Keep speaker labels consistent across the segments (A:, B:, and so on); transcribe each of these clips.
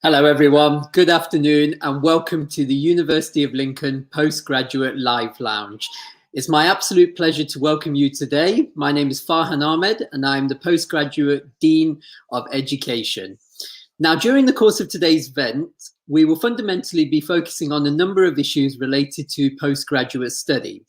A: Hello everyone, good afternoon and welcome to the University of Lincoln Postgraduate Live Lounge. It's my absolute pleasure to welcome you today. My name is Farhan Ahmed and I'm the Postgraduate Dean of Education. Now, during the course of today's event, we will fundamentally be focusing on a number of issues related to postgraduate study.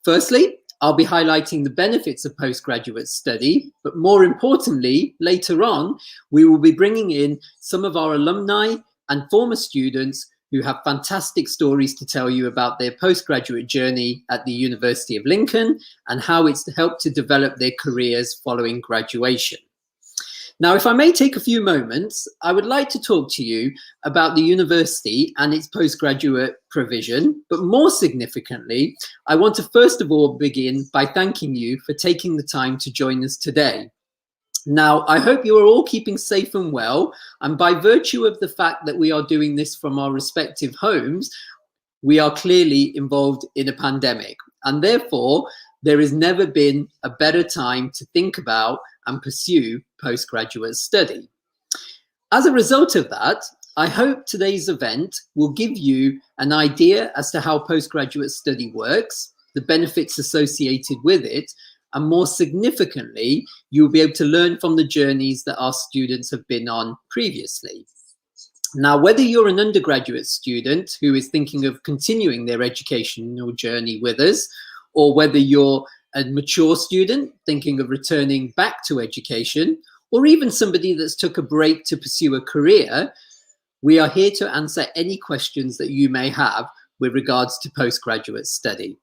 A: Firstly, I'll be highlighting the benefits of postgraduate study, but more importantly, later on, we will be bringing in some of our alumni and former students who have fantastic stories to tell you about their postgraduate journey at the University of Lincoln and how it's helped to develop their careers following graduation. Now, if I may take a few moments, I would like to talk to you about the university and its postgraduate provision, but more significantly, I want to first of all begin by thanking you for taking the time to join us today. Now, I hope you are all keeping safe and well, and by virtue of the fact that we are doing this from our respective homes, we are clearly involved in a pandemic, and therefore, there has never been a better time to think about and pursue postgraduate study. As a result of that, I hope today's event will give you an idea as to how postgraduate study works, the benefits associated with it, and more significantly, you'll be able to learn from the journeys that our students have been on previously. Now, whether you're an undergraduate student who is thinking of continuing their educational journey with us, or whether you're a mature student thinking of returning back to education, or even somebody that's took a break to pursue a career, we are here to answer any questions that you may have with regards to postgraduate study.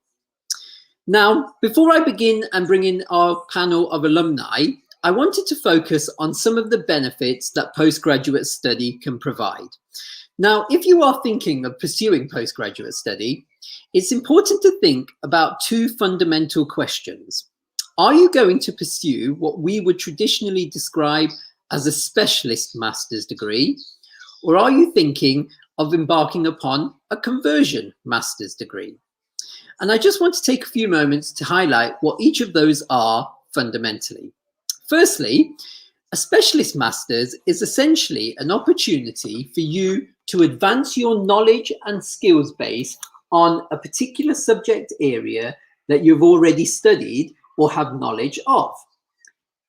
A: Now, before I begin and bring in our panel of alumni, I wanted to focus on some of the benefits that postgraduate study can provide. Now, if you are thinking of pursuing postgraduate study, it's important to think about two fundamental questions. Are you going to pursue what we would traditionally describe as a specialist master's degree, or are you thinking of embarking upon a conversion master's degree? And I just want to take a few moments to highlight what each of those are fundamentally. Firstly, a specialist master's is essentially an opportunity for you to advance your knowledge and skills base on a particular subject area that you've already studied or have knowledge of.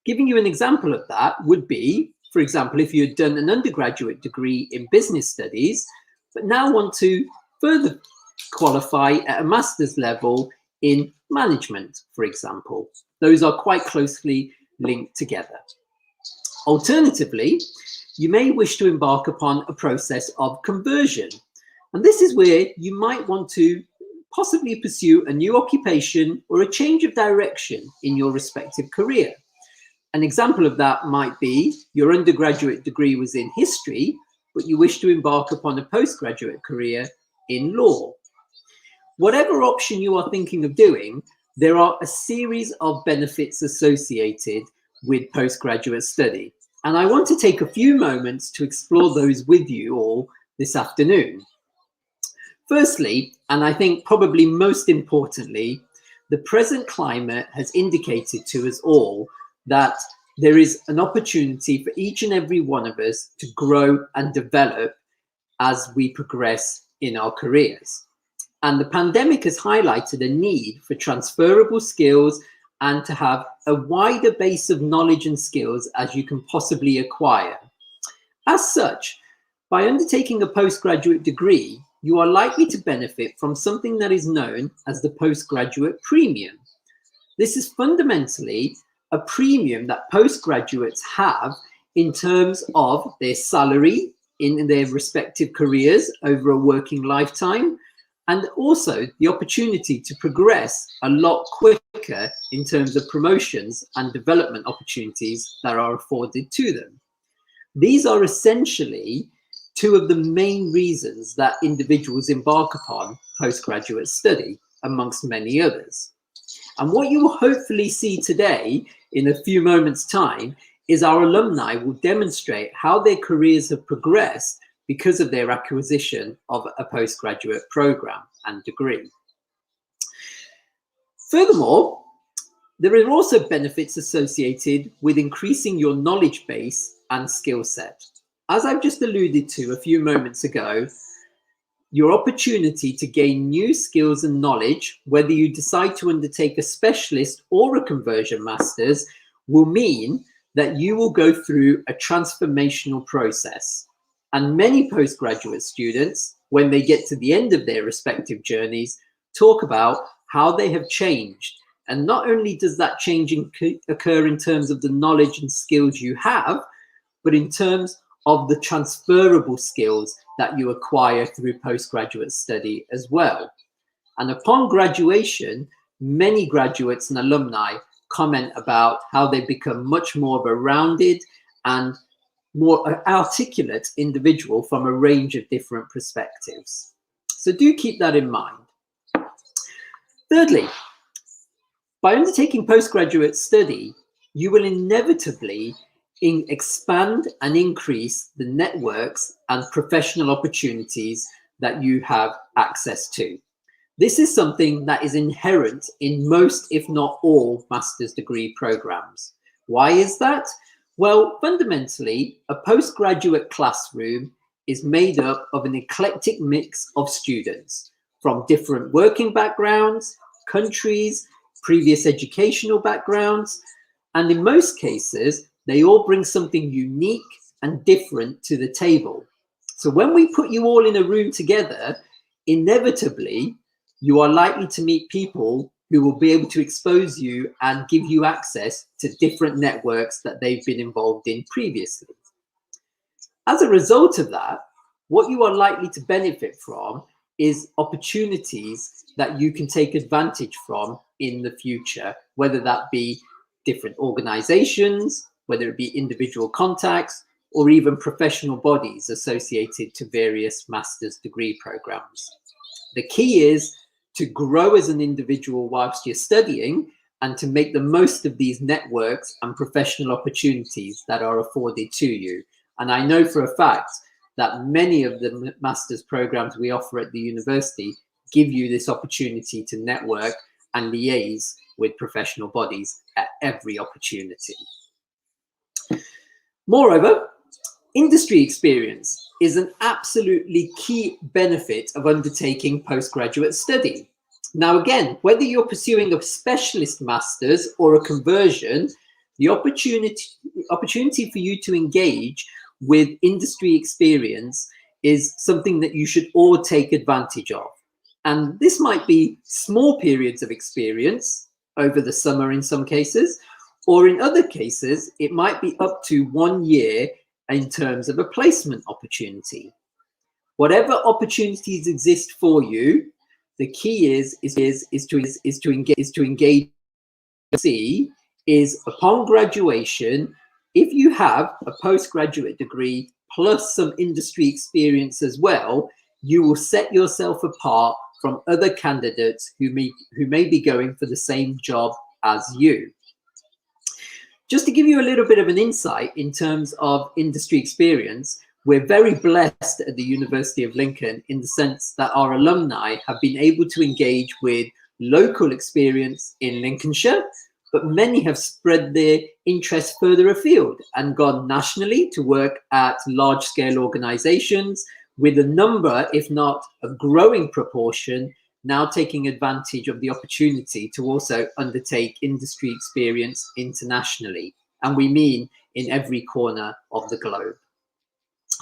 A: Giving you an example of that would be, for example, if you had done an undergraduate degree in business studies, but now want to further qualify at a master's level in management, for example. Those are quite closely linked together. Alternatively, you may wish to embark upon a process of conversion. And this is where you might want to possibly pursue a new occupation or a change of direction in your respective career. An example of that might be your undergraduate degree was in history, but you wish to embark upon a postgraduate career in law. Whatever option you are thinking of doing, there are a series of benefits associated with postgraduate study. And I want to take a few moments to explore those with you all this afternoon. Firstly, and I think probably most importantly, the present climate has indicated to us all that there is an opportunity for each and every one of us to grow and develop as we progress in our careers. And the pandemic has highlighted a need for transferable skills and to have a wider base of knowledge and skills as you can possibly acquire. As such, by undertaking a postgraduate degree, you are likely to benefit from something that is known as the postgraduate premium. This is fundamentally a premium that postgraduates have in terms of their salary in their respective careers over a working lifetime, and also the opportunity to progress a lot quicker in terms of promotions and development opportunities that are afforded to them. These are essentially two of the main reasons that individuals embark upon postgraduate study, amongst many others. And what you will hopefully see today in a few moments' time is our alumni will demonstrate how their careers have progressed because of their acquisition of a postgraduate program and degree. Furthermore, there are also benefits associated with increasing your knowledge base and skill set. as I've just alluded to a few moments ago, your opportunity to gain new skills and knowledge, whether you decide to undertake a specialist or a conversion master's, will mean that you will go through a transformational process. And many postgraduate students, when they get to the end of their respective journeys, talk about how they have changed. And not only does that change occur in terms of the knowledge and skills you have, but in terms of the transferable skills that you acquire through postgraduate study as well. And upon graduation, many graduates and alumni comment about how they become much more of a rounded and more articulate individual from a range of different perspectives. So do keep that in mind. Thirdly, by undertaking postgraduate study, you will inevitably expand and increase the networks and professional opportunities that you have access to. This is something that is inherent in most, if not all, master's degree programs. Why is that? Well, fundamentally, a postgraduate classroom is made up of an eclectic mix of students from different working backgrounds, countries, previous educational backgrounds, and in most cases, they all bring something unique and different to the table. So when we put you all in a room together, inevitably, you are likely to meet people who will be able to expose you and give you access to different networks that they've been involved in previously. As a result of that, what you are likely to benefit from is opportunities that you can take advantage from in the future, whether that be different organizations, whether it be individual contacts, or even professional bodies associated to various master's degree programs. The key is to grow as an individual whilst you're studying and to make the most of these networks and professional opportunities that are afforded to you. And I know for a fact that many of the master's programs we offer at the university give you this opportunity to network and liaise with professional bodies at every opportunity. Moreover, industry experience is an absolutely key benefit of undertaking postgraduate study. Now, again, whether you're pursuing a specialist master's or a conversion, the opportunity for you to engage with industry experience is something that you should all take advantage of. And this might be small periods of experience over the summer in some cases, or in other cases, it might be up to 1 year in terms of a placement opportunity. Whatever opportunities exist for you, the key is to engage. Is upon graduation, if you have a postgraduate degree plus some industry experience as well, you will set yourself apart from other candidates who may be going for the same job as you. Just to give you a little bit of an insight in terms of industry experience, we're very blessed at the University of Lincoln in the sense that our alumni have been able to engage with local experience in Lincolnshire, but many have spread their interest further afield and gone nationally to work at large-scale organizations, with a number, if not a growing proportion, now taking advantage of the opportunity to also undertake industry experience internationally. And we mean in every corner of the globe.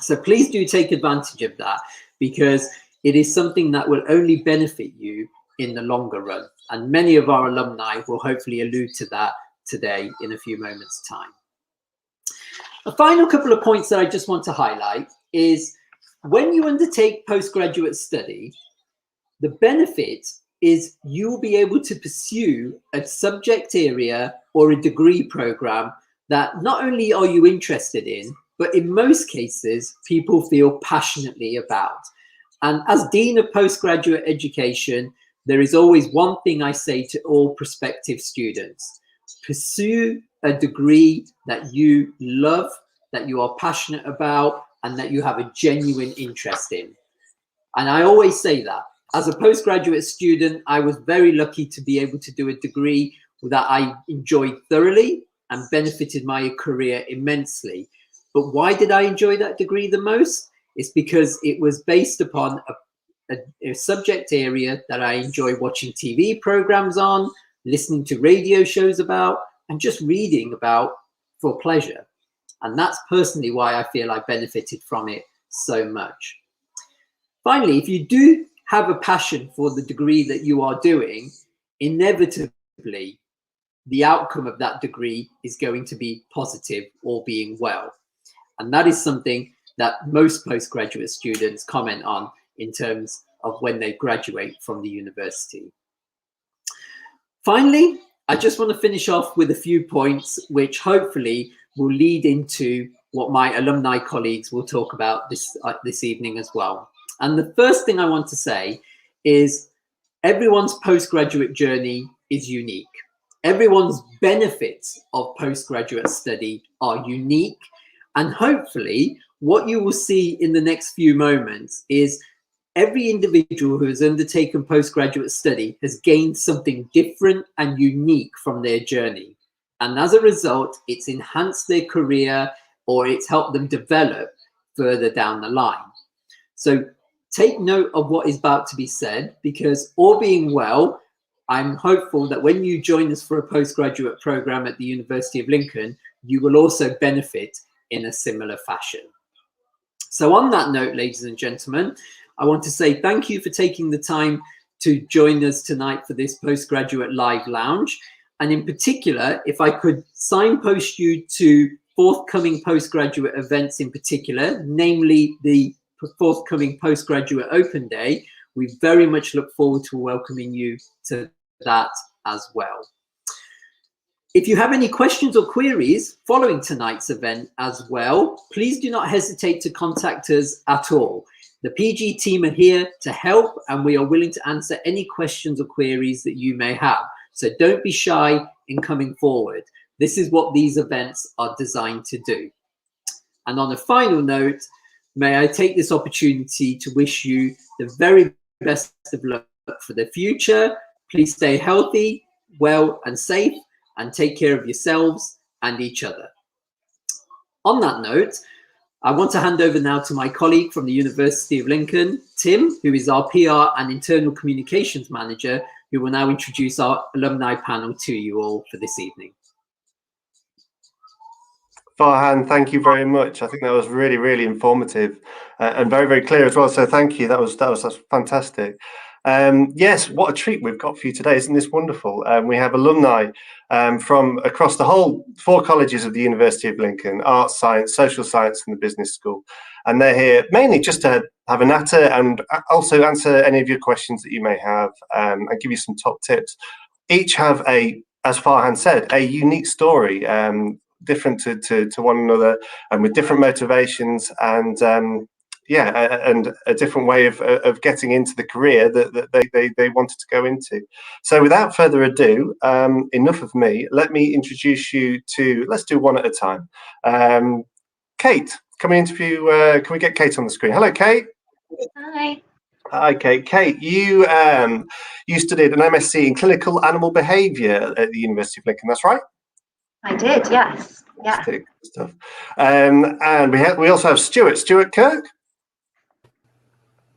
A: So please do take advantage of that, because it is something that will only benefit you in the longer run. And many of our alumni will hopefully allude to that today in a few moments' time. A final couple of points that I just want to highlight is when you undertake postgraduate study, the benefit is you will be able to pursue a subject area or a degree program that not only are you interested in, but in most cases, people feel passionately about. And as Dean of Postgraduate Education, there is always one thing I say to all prospective students: pursue a degree that you love, that you are passionate about, and that you have a genuine interest in. And I always say that. As a postgraduate student, I was very lucky to be able to do a degree that I enjoyed thoroughly and benefited my career immensely. But why did I enjoy that degree the most? It's because it was based upon a subject area that I enjoy watching TV programs on, listening to radio shows about, and just reading about for pleasure. And that's personally why I feel I benefited from it so much. Finally, if you do have a passion for the degree that you are doing, inevitably, the outcome of that degree is going to be positive, all being well. And that is something that most postgraduate students comment on in terms of when they graduate from the university. Finally, I just want to finish off with a few points which hopefully will lead into what my alumni colleagues will talk about this evening as well. And the first thing I want to say is everyone's postgraduate journey is unique. Everyone's benefits of postgraduate study are unique. And hopefully what you will see in the next few moments is every individual who has undertaken postgraduate study has gained something different and unique from their journey. And as a result, it's enhanced their career or it's helped them develop further down the line. So take note of what is about to be said, because all being well, I'm hopeful that when you join us for a postgraduate program at the University of Lincoln, you will also benefit in a similar fashion. So on that note, ladies and gentlemen, I want to say thank you for taking the time to join us tonight for this Postgraduate Live Lounge. And in particular, if I could signpost you to forthcoming postgraduate events in particular, namely the forthcoming Postgraduate Open Day, we very much look forward to welcoming you to that as well. If you have any questions or queries following tonight's event as well, please do not hesitate to contact us at all. The PG team are here to help, and we are willing to answer any questions or queries that you may have. So don't be shy in coming forward. This is what these events are designed to do. And on a final note, may I take this opportunity to wish you the very best of luck for the future. Please stay healthy, well, and safe, and take care of yourselves and each other. On that note, I want to hand over now to my colleague from the University of Lincoln, Tim, who is our PR and Internal Communications Manager, who will now introduce our alumni panel to you all for this evening.
B: Farhan, thank you very much. I think that was really, really informative and very, very clear as well. So thank you. That's fantastic. Yes, what a treat we've got for you today. Isn't this wonderful? We have alumni from across the whole 4 colleges of the University of Lincoln: Arts, Science, Social Science and the Business School. And they're here mainly just to have a natter and also answer any of your questions that you may have and give you some top tips. Each have as Farhan said, a unique story, different to one another and with different motivations and and a different way of getting into the career that they wanted to go into. So without further ado, enough of me. Let me introduce you to, let's do one at a time. Kate, can we get Kate on the screen? Hello, Kate.
C: Hi.
B: Hi, Kate. Kate, you studied an MSc in clinical animal behaviour at the University of Lincoln, that's right?
C: I did, yes. Yeah.
B: Good stuff. And we also have Stuart Kirk.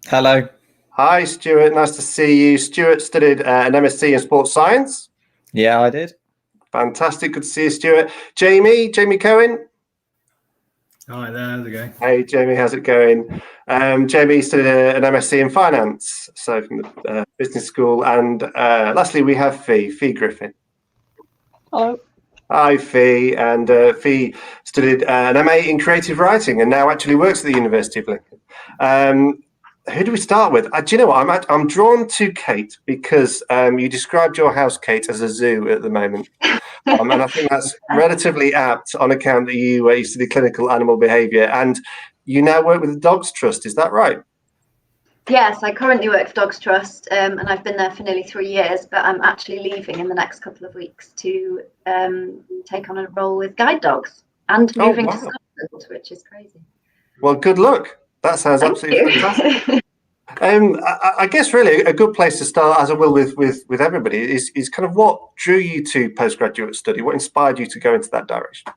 D: Hello.
B: Hi, Stuart. Nice to see you. Stuart studied an MSc in sports science.
D: Yeah, I did.
B: Fantastic. Good to see you, Stuart. Jamie Cohen.
E: Hi there. How's it going?
B: Hey, Jamie. How's it going? Jamie studied an MSc in finance, so from the business school. And lastly, we have Fee Griffin.
F: Hello.
B: Hi, Fee. And Fee studied an MA in creative writing and now actually works at the University of Lincoln. Who do we start with? Do you know what? I'm drawn to Kate because you described your house, Kate, as a zoo at the moment. And I think that's relatively apt on account that you study clinical animal behaviour and you now work with the Dogs Trust. Is that right?
C: Yes, I currently work for Dogs Trust and I've been there for nearly 3 years, but I'm actually leaving in the next couple of weeks to take on a role with guide dogs and moving to Scotland, which is crazy.
B: Well, good luck. That sounds absolutely fantastic. I guess really a good place to start, as I will with everybody, is kind of what drew you to postgraduate study? What inspired you to go into that direction?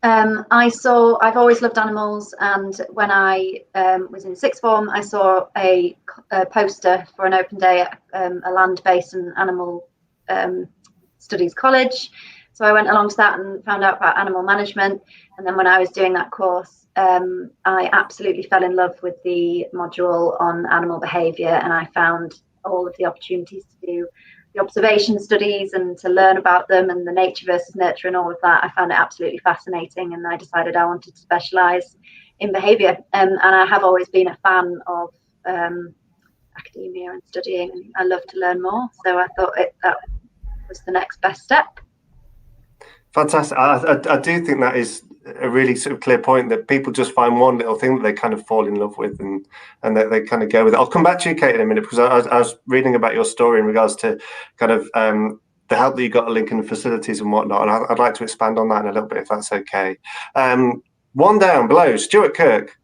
C: I've always loved animals, and when I was in sixth form, I saw a poster for an open day at a land-based and animal studies college. So I went along to that and found out about animal management. And then when I was doing that course, I absolutely fell in love with the module on animal behaviour, and I found all of the opportunities to do the observation studies and to learn about them and the nature versus nurture and all of that. I found it absolutely fascinating, and I decided I wanted to specialise in behaviour. And I have always been a fan of academia and studying, and I love to learn more. So I thought that was the next best step.
B: Fantastic. I do think that is a really sort of clear point, that people just find one little thing that they kind of fall in love with and they kind of go with it. I'll come back to you, Kate, in a minute, because I was reading about your story in regards to kind of the help that you got at Lincoln facilities and whatnot, and I'd like to expand on that in a little bit, if that's okay. One down below, Stuart Kirk.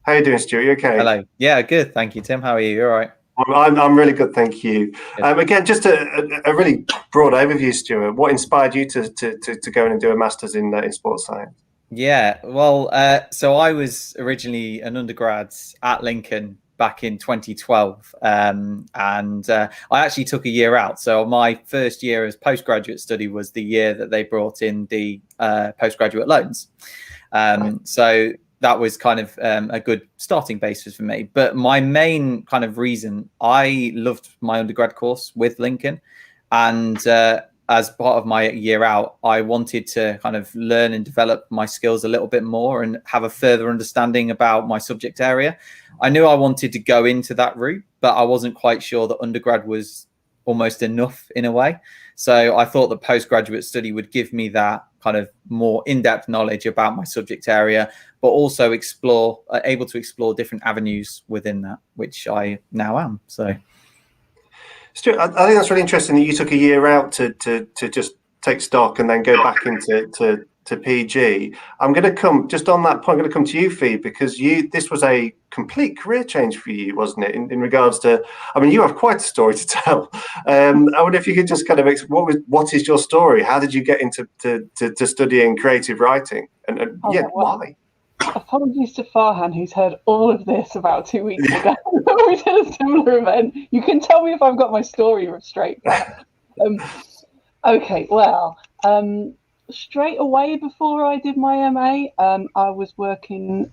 B: How are you doing, Stuart? You okay?
D: Hello. Yeah, good. Thank you, Tim. How are you? You all right?
B: I'm really good, thank you. Again, just a really broad overview, Stuart. What inspired you to go in and do a master's in sports science?
D: Yeah, well, so I was originally an undergrad at Lincoln back in 2012, and I actually took a year out. So my first year as postgraduate study was the year that they brought in the postgraduate loans. So that was kind of a good starting basis for me. But my main kind of reason, I loved my undergrad course with Lincoln, and as part of my year out, I wanted to kind of learn and develop my skills a little bit more and have a further understanding about my subject area. I knew I wanted to go into that route, but I wasn't quite sure that undergrad was almost enough in a way. So I thought that postgraduate study would give me that kind of more in-depth knowledge about my subject area, but also able to explore different avenues within that, which I now am. So,
B: Stuart, I think that's really interesting that you took a year out to just take stock and then go back into PG. I'm going to come just on that point. I'm going to come to you, Fee, because this was a complete career change for you, wasn't it? In regards to, I mean, you have quite a story to tell. I wonder if you could just kind of what is your story? How did you get into to studying creative writing? And why?
F: Apologies to Farhan, who's heard all of this about 2 weeks ago. We did a similar event. You can tell me if I've got my story straight. Okay, well, straight away before I did my MA, I was working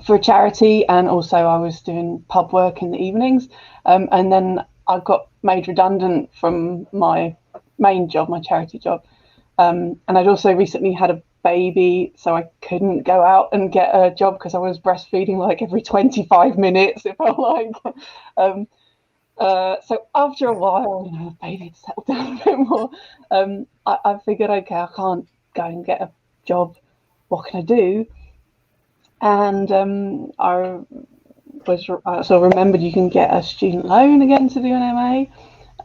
F: for a charity, and also I was doing pub work in the evenings. And then I got made redundant from my main job, my charity job. And I'd also recently had a baby, so I couldn't go out and get a job because I was breastfeeding like every 25 minutes, it felt like. So after a while, the baby had settled down a bit more. I figured, okay, I can't go and get a job. What can I do? And I sort of remembered you can get a student loan again to do an MA.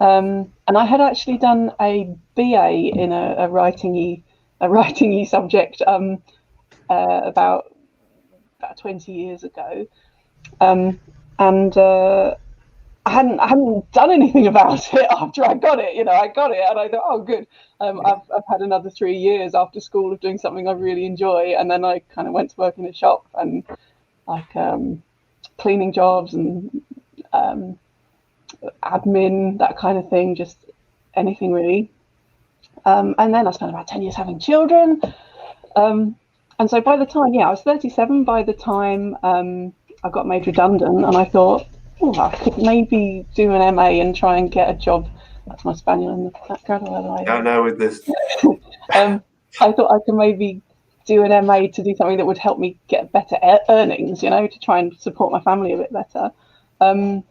F: And I had actually done a BA in a writing-y subject about 20 years ago, and I hadn't done anything about it after I got it. I got it, and I thought, oh, good. I've had another 3 years after school of doing something I really enjoy, and then I kind of went to work in a shop and like cleaning jobs and admin, that kind of thing, just anything really. And then I spent about 10 years having children. And so by the time, I was 37 by the time I got made redundant, and I thought, I could maybe do an MA and try and get a job. That's my spaniel in the background.
B: I know with this.
F: I thought I could maybe do an MA to do something that would help me get better earnings, to try and support my family a bit better. And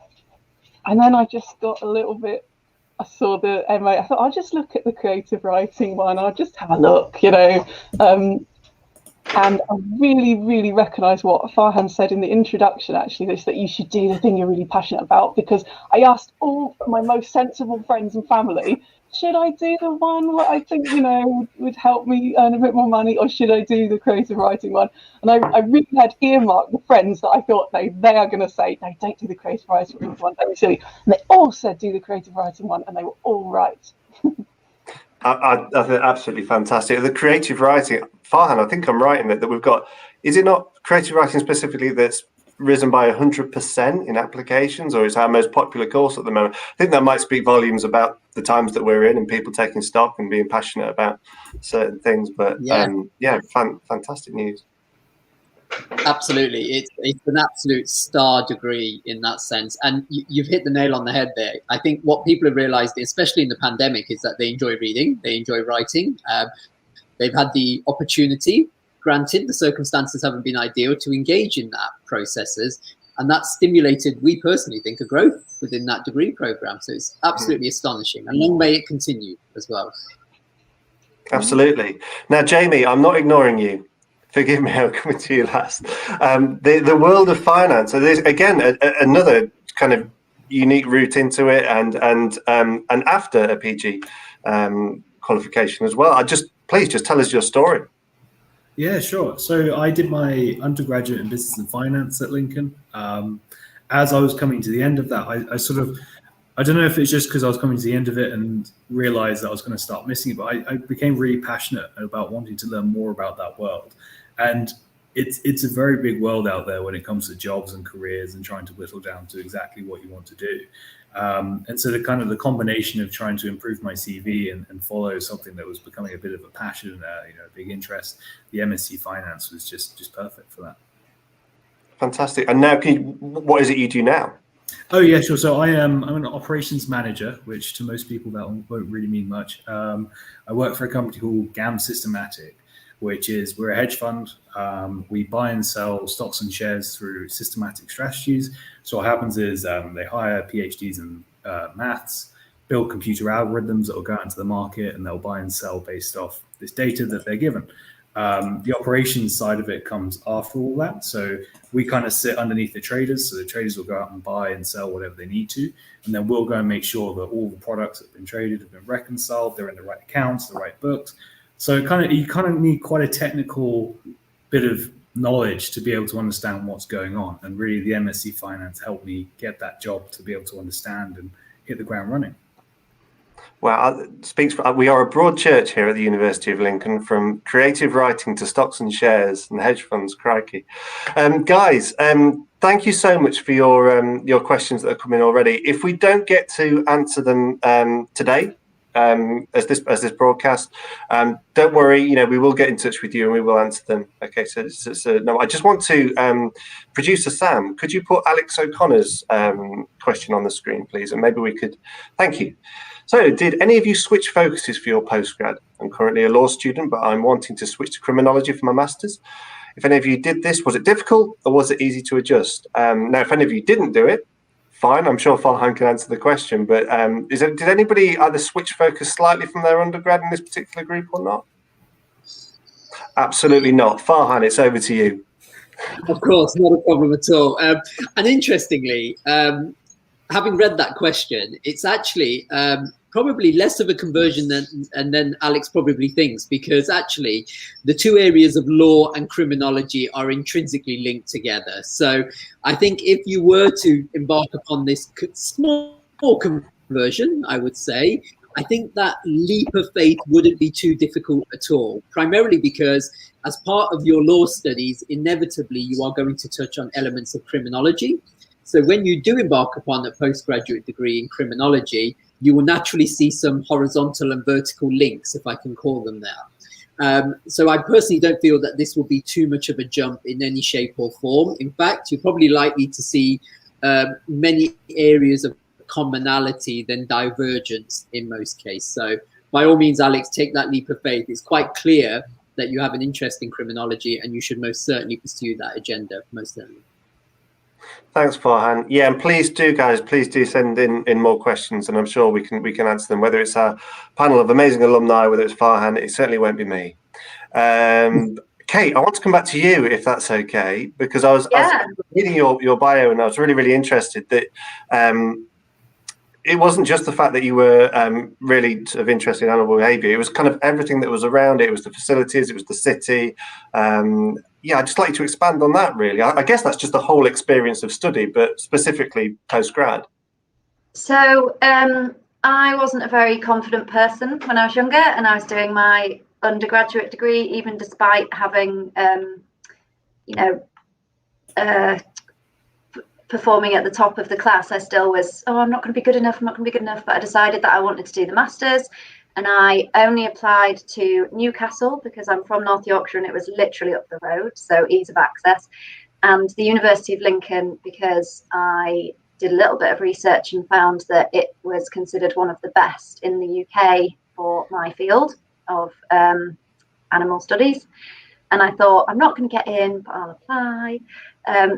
F: then I just got a little bit, I saw the MA, I thought I'll just look at the creative writing one, I'll just have a look, and I really, really recognise what Farhan said in the introduction, actually, is that you should do the thing you're really passionate about, because I asked all my most sensible friends and family, should I do the one that I think, would help me earn a bit more money, or should I do the creative writing one? And I really had earmarked the friends that I thought they are going to say, no, don't do the creative writing one, don't be silly. And they all said do the creative writing one, and they were all right.
B: I think absolutely fantastic. The creative writing, Farhan, I think I'm right in that we've got, is it not creative writing specifically that's risen by 100% in applications, or is our most popular course at the moment? I think that might speak volumes about the times that we're in and people taking stock and being passionate about certain things. But fantastic news.
A: Absolutely, it's an absolute star degree in that sense, and you've hit the nail on the head there. I think what people have realised, especially in the pandemic, is that they enjoy reading, they enjoy writing. They've had the opportunity, granted the circumstances haven't been ideal, to engage in that processes, and that stimulated, we personally think, a growth within that degree program. So it's absolutely astonishing, and long may it continue as well.
B: Absolutely. Now, Jamie, I'm not ignoring you. Forgive me, I'm coming to you last. The world of finance. So there's again another kind of unique route into it, and after a PG qualification as well. Please just tell us your story.
E: Yeah, sure. So I did my undergraduate in business and finance at Lincoln. As I was coming to the end of that, I don't know if it's just because I was coming to the end of it and realized that I was going to start missing it, but I became really passionate about wanting to learn more about that world. And it's a very big world out there when it comes to jobs and careers and trying to whittle down to exactly what you want to do. And so the combination of trying to improve my CV and follow something that was becoming a bit of a passion, a big interest, the MSc Finance was just perfect for that.
B: Fantastic. And now, what is it you do now?
E: Oh yeah, sure. So I'm an operations manager, which to most people that won't really mean much. I work for a company called GAM Systematic, which is, we're a hedge fund. We buy and sell stocks and shares through systematic strategies. So what happens is they hire PhDs in maths, build computer algorithms that will go out into the market, and they'll buy and sell based off this data that they're given. The operations side of it comes after all that. So we kind of sit underneath the traders. So the traders will go out and buy and sell whatever they need to. And then we'll go and make sure that all the products that have been traded have been reconciled. They're in the right accounts, the right books. So you kind of need quite a technical bit of knowledge to be able to understand what's going on. And really the MSc Finance helped me get that job to be able to understand and hit the ground running.
B: Well, we are a broad church here at the University of Lincoln, from creative writing to stocks and shares and hedge funds. Crikey, guys! Thank you so much for your questions that are coming already. If we don't get to answer them today, as this broadcast, don't worry. We will get in touch with you and we will answer them. Okay. So no, I just want to, producer Sam, could you put Alex O'Connor's question on the screen, please? And maybe we could. Thank you. So, did any of you switch focuses for your postgrad? I'm currently a law student, but I'm wanting to switch to criminology for my master's. If any of you did this, was it difficult or was it easy to adjust? Now, if any of you didn't do it, fine. I'm sure Farhan can answer the question. But did anybody either switch focus slightly from their undergrad in this particular group or not? Absolutely not. Farhan, it's over to you.
A: Of course, not a problem at all. And interestingly, having read that question, it's actually probably less of a conversion than Alex probably thinks, because actually the two areas of law and criminology are intrinsically linked together. So I think if you were to embark upon this small conversion, I would say, I think that leap of faith wouldn't be too difficult at all, primarily because as part of your law studies, inevitably you are going to touch on elements of criminology. So when you do embark upon a postgraduate degree in criminology, you will naturally see some horizontal and vertical links, if I can call them that. So I personally don't feel that this will be too much of a jump in any shape or form. In fact, you're probably likely to see many areas of commonality than divergence in most cases. So by all means, Alex, take that leap of faith. It's quite clear that you have an interest in criminology and you should most certainly pursue that agenda, most certainly.
B: Thanks, Farhan. Yeah, and please do, guys, please do send in more questions, and I'm sure we can answer them. Whether it's our panel of amazing alumni, whether it's Farhan, it certainly won't be me. Kate, I want to come back to you, if that's okay, because I was reading your bio, and I was really interested that it wasn't just the fact that you were really sort of interested in animal behaviour. It was kind of everything that was around it. It was the facilities, it was the city. I'd just like you to expand on that, really. I guess that's just the whole experience of study, but specifically post-grad.
C: So I wasn't a very confident person when I was younger, and I was doing my undergraduate degree, even despite having, performing at the top of the class. I still was, I'm not going to be good enough, but I decided that I wanted to do the masters, and I only applied to Newcastle because I'm from North Yorkshire and it was literally up the road, so ease of access, and the University of Lincoln because I did a little bit of research and found that it was considered one of the best in the UK for my field of animal studies. And I thought, I'm not going to get in, but I'll apply.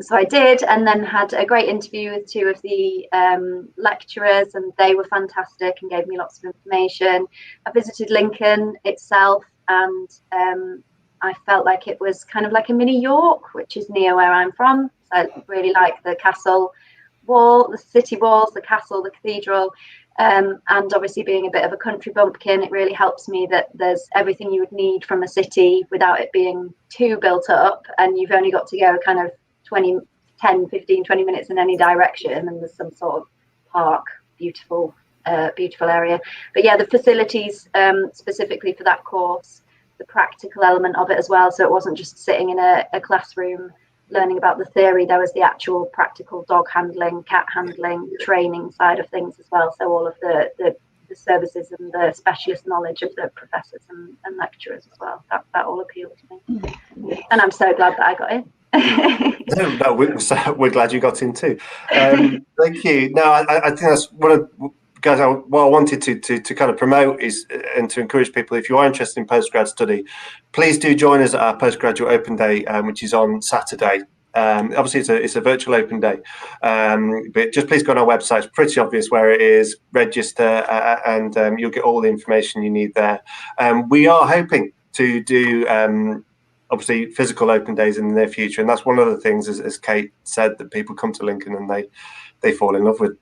C: So I did, and then had a great interview with two of the lecturers, and they were fantastic and gave me lots of information. I visited Lincoln itself, and I felt like it was kind of like a mini York, which is near where I'm from. So I really like the castle wall, the city walls, the castle, the cathedral. And obviously being a bit of a country bumpkin, it really helps me that there's everything you would need from a city without it being too built up, and you've only got to go kind of 10, 15, 20 minutes in any direction, and there's some sort of park, beautiful area. But yeah, the facilities specifically for that course, the practical element of it as well, so it wasn't just sitting in a classroom learning about the theory, there was the actual practical dog handling, cat handling, training side of things as well. So all of the services and the specialist knowledge of the professors and lecturers as well. That all appealed to me. And I'm so glad that I got in.
B: No, we're glad you got in too. Thank you. No, I think that's one of guys. What I wanted to kind of promote is and to encourage people. If you are interested in postgrad study, please do join us at our Postgraduate Open Day, which is on Saturday. Obviously, it's a virtual open day, but just please go on our website. It's pretty obvious where it is. Register, and you'll get all the information you need there. We are hoping to do obviously physical open days in the near future, and that's one of the things, as Kate said, that people come to Lincoln and they fall in love with.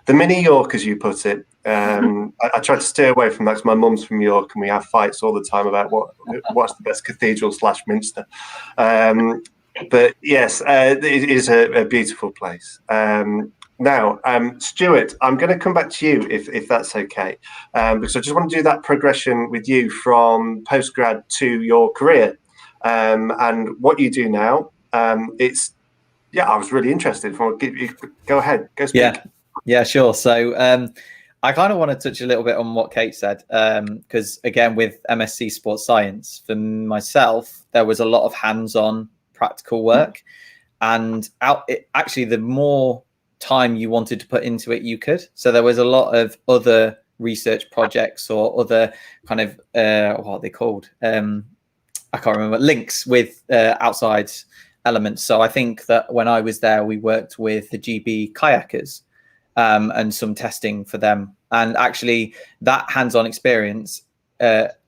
B: The mini York, as you put it, I try to steer away from that because my mum's from York and we have fights all the time about what's the best cathedral / Minster. But yes, it is a beautiful place. Now, Stuart, I'm going to come back to you if that's okay, because I just want to do that progression with you from postgrad to your career and what you do now. I was really interested. Go ahead, go speak.
D: Yeah, sure. So I kind of want to touch a little bit on what Kate said, because again, with MSc Sports Science, for myself, there was a lot of hands-on practical work, and actually, the more time you wanted to put into it, you could. So there was a lot of other research projects or other kind of what are they called? I can't remember, links with outside elements. So I think that when I was there, we worked with the GB kayakers. And some testing for them, and actually that hands-on experience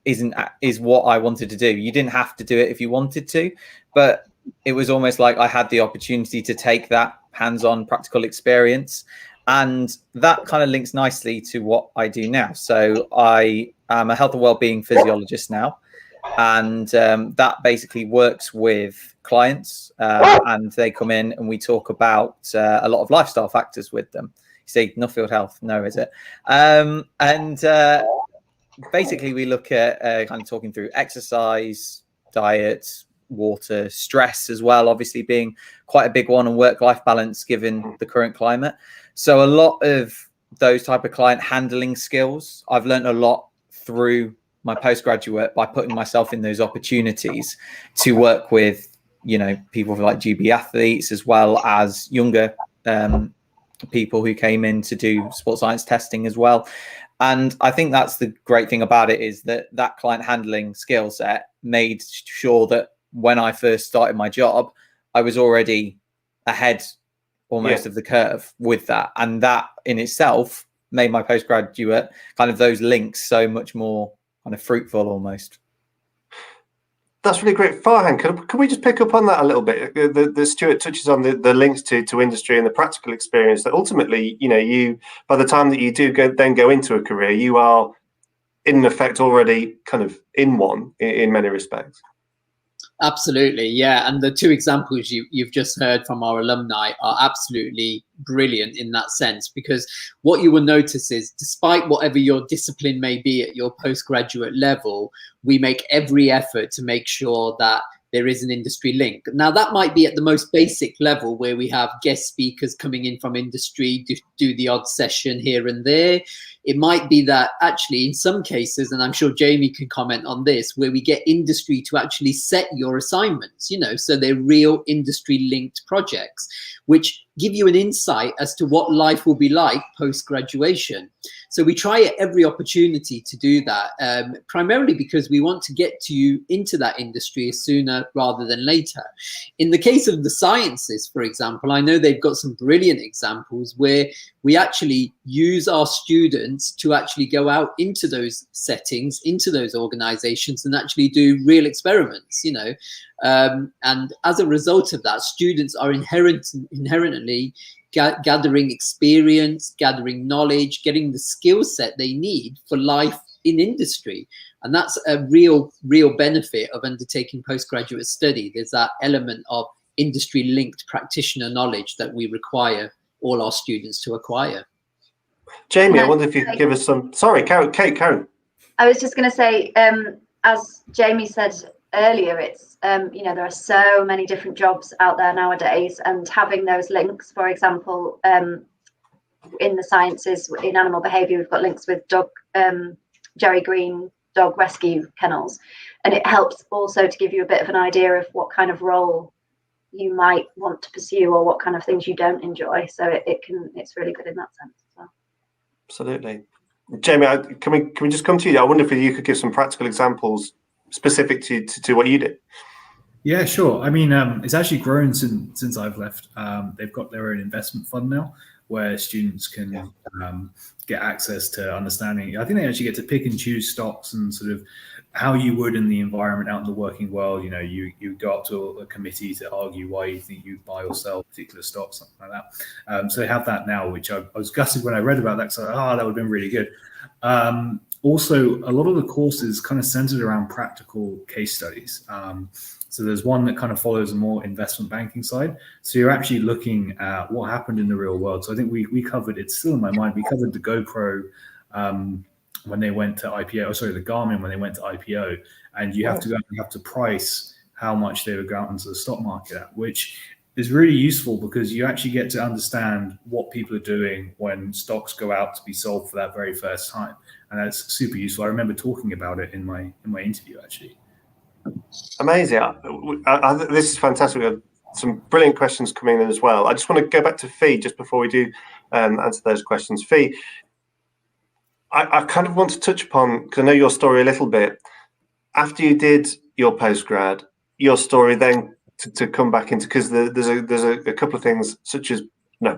D: is what I wanted to do. You didn't have to do it if you wanted to, but it was almost like I had the opportunity to take that hands-on practical experience, and that kind of links nicely to what I do now. So I am a health and wellbeing physiologist now, and that basically works with clients, and they come in and we talk about a lot of lifestyle factors with them. See, Nuffield Health, no, is it? Basically, we look at kind of talking through exercise, diet, water, stress as well, obviously being quite a big one, and work-life balance given the current climate. So a lot of those type of client handling skills, I've learned a lot through my postgraduate by putting myself in those opportunities to work with, people like GB athletes as well as younger people who came in to do sports science testing as well. And I think that's the great thing about it, is that client handling skill set made sure that when I first started my job, I was already ahead almost of the curve with that. And that in itself made my postgraduate kind of those links so much more kind of fruitful almost.
B: That's really great. Farhan, can we just pick up on that a little bit? The Stuart touches on the links to industry and the practical experience that ultimately, you by the time that you do go into a career, you are in effect already kind of in one in many respects.
A: Absolutely, yeah. And the two examples you've just heard from our alumni are absolutely brilliant in that sense, because what you will notice is, despite whatever your discipline may be at your postgraduate level, we make every effort to make sure that there is an industry link. Now, that might be at the most basic level, where we have guest speakers coming in from industry, do the odd session here and there. It might be that actually in some cases, and I'm sure Jamie can comment on this, where we get industry to actually set your assignments, so they're real industry linked projects, which give you an insight as to what life will be like post-graduation. So we try at every opportunity to do that, primarily because we want to get you into that industry sooner rather than later. In the case of the sciences, for example, I know they've got some brilliant examples where we actually use our students to actually go out into those settings, into those organizations, and actually do real experiments, and as a result of that, students are inherently gathering experience, gathering knowledge, getting the skill set they need for life in industry. And that's a real benefit of undertaking postgraduate study. There's that element of industry linked practitioner knowledge that we require all our students to acquire.
B: Jamie, I wonder if you could give us some. Sorry, Karen.
C: I was just going to say, as Jamie said earlier, it's there are so many different jobs out there nowadays, and having those links, for example, in the sciences, in animal behaviour, we've got links with Jerry Green dog rescue kennels, and it helps also to give you a bit of an idea of what kind of role you might want to pursue, or what kind of things you don't enjoy. So it's really good in that sense as well.
B: Absolutely. Jamie, can we just come to you? I wonder if you could give some practical examples specific to what you did.
E: Yeah, sure. I mean, it's actually grown since I've left. They've got their own investment fund now, where students can get access to understanding. I think they actually get to pick and choose stocks, and sort of how you would in the environment out in the working world. You go up to a committee to argue why you think you buy or sell particular stocks, something like that. So they have that now, which I was gutted when I read about that. So that would have been really good. Also, a lot of the courses kind of centered around practical case studies. So there's one that kind of follows a more investment banking side. So you're actually looking at what happened in the real world. So I think we covered, it's still in my mind, we covered the GoPro when they went to IPO, the Garmin when they went to IPO, and you have to price how much they would go out into the stock market at, which is really useful because you actually get to understand what people are doing when stocks go out to be sold for that very first time. And that's super useful. I remember talking about it in my interview, actually.
B: Amazing. This is fantastic. We have some brilliant questions coming in as well. I just want to go back to Fee just before we do answer those questions. Fee, I kind of want to touch upon, because I know your story a little bit. After you did your postgrad, your story then to come back into, because there's a couple of things, such as